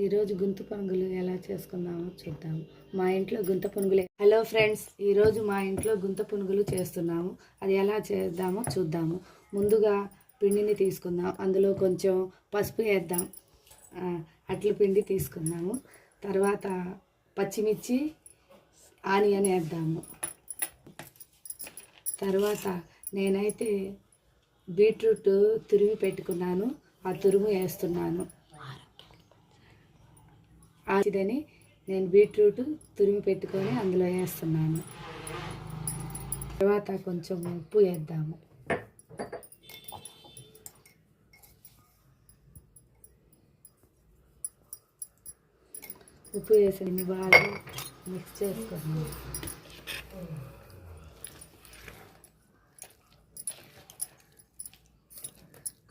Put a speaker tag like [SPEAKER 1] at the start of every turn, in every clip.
[SPEAKER 1] ఈరోజు గుంత పొనుగులు ఎలా చేసుకుందామో చూద్దాము. మా ఇంట్లో గుంత పొనుగులే. హలో ఫ్రెండ్స్, ఈరోజు మా ఇంట్లో గుంత పొనుగులు చేస్తున్నాము. అది ఎలా చేద్దామో చూద్దాము. ముందుగా పిండిని తీసుకుందాం. అందులో కొంచెం పసుపు వేద్దాం. అట్ల పిండి తీసుకుందాము. తర్వాత పచ్చిమిర్చి, ఆనియన్ వేద్దాము. తర్వాత నేనైతే బీట్రూట్ తురిమి పెట్టుకున్నాను. ఆ తురుము వేస్తున్నాను. ఆచిదని నేను బీట్రూట్ తురిమి పెట్టుకొని అందులో వేస్తున్నాను. తర్వాత కొంచెం ఉప్పు వేద్దాము. ఉప్పు వేసి బాగా మిక్స్ చేసుకున్నాము.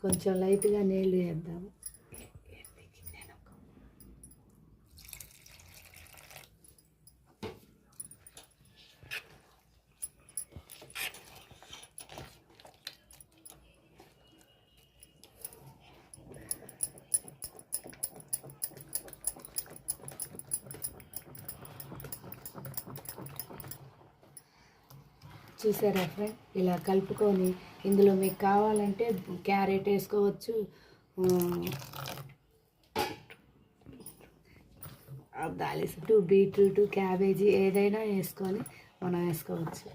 [SPEAKER 1] కొంచెం లైట్గా నీళ్ళు వేద్దాము. చూసారా ఫ్రెండ్, ఇలా కలుపుకొని ఇందులో మీకు కావాలంటే క్యారెట్ వేసుకోవచ్చు, బీట్రూట్, క్యాబేజీ ఏదైనా వేసుకొని మనం వేసుకోవచ్చు.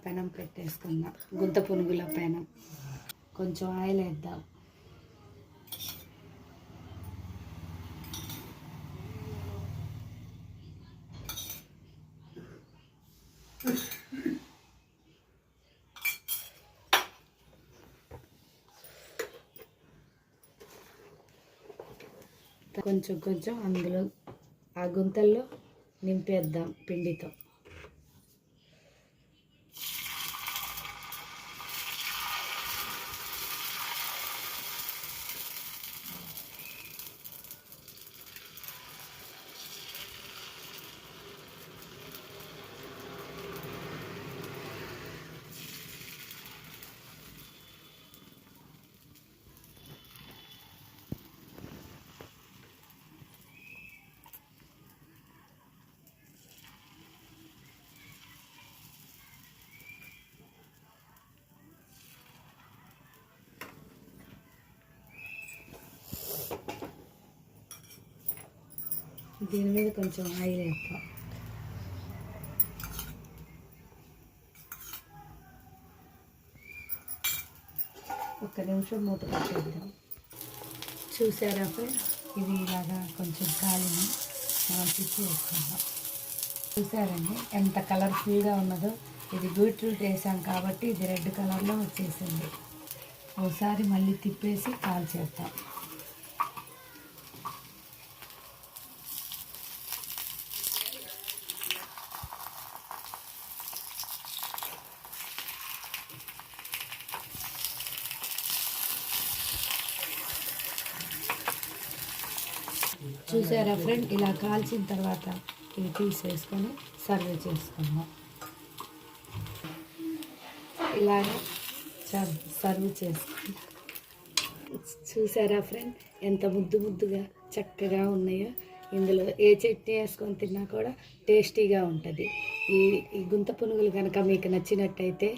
[SPEAKER 1] పెనం పెట్టేసుకుందాం. గుంత పునుగుల పెనం. కొంచెం ఆయిల్ వేద్దాం. కొంచెం కొంచెం అందులో ఆ గుంతల్లో నింపేద్దాం పిండితో. దీని మీద కొంచెం ఆయిల్ వేస్తాం. ఒక్క నిమిషం మూత పెట్టేద్దాం. చూసారా ఫ్రెండ్స్, ఇది ఇలాగా కొంచెం కాలిని మనం తిప్పి వేసుకుందాం. చూసారండి ఎంత కలర్ఫుల్గా ఉన్నదో. ఇది బీట్రూట్ వేసాం కాబట్టి ఇది రెడ్ కలర్లో వచ్చేసింది. ఒకసారి మళ్ళీ తిప్పేసి కాల్చేద్దాం. చూసారా ఫ్రెండ్, ఇలా కాల్చిన తర్వాత ఇవి తీసేసుకొని సర్వ్ చేసుకుందాం. ఇలాగ సర్వ్ చేసుకుందాం. చూసారా ఫ్రెండ్, ఎంత ముద్దుగా చక్కగా ఉన్నాయో. ఇందులో ఏ చట్నీ వేసుకొని తిన్నా కూడా టేస్టీగా ఉంటుంది. ఈ గుంత పునుగులు కనుక మీకు నచ్చినట్టయితే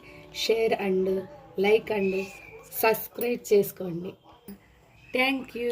[SPEAKER 1] share and like and subscribe చేసుకోండి. Thank you.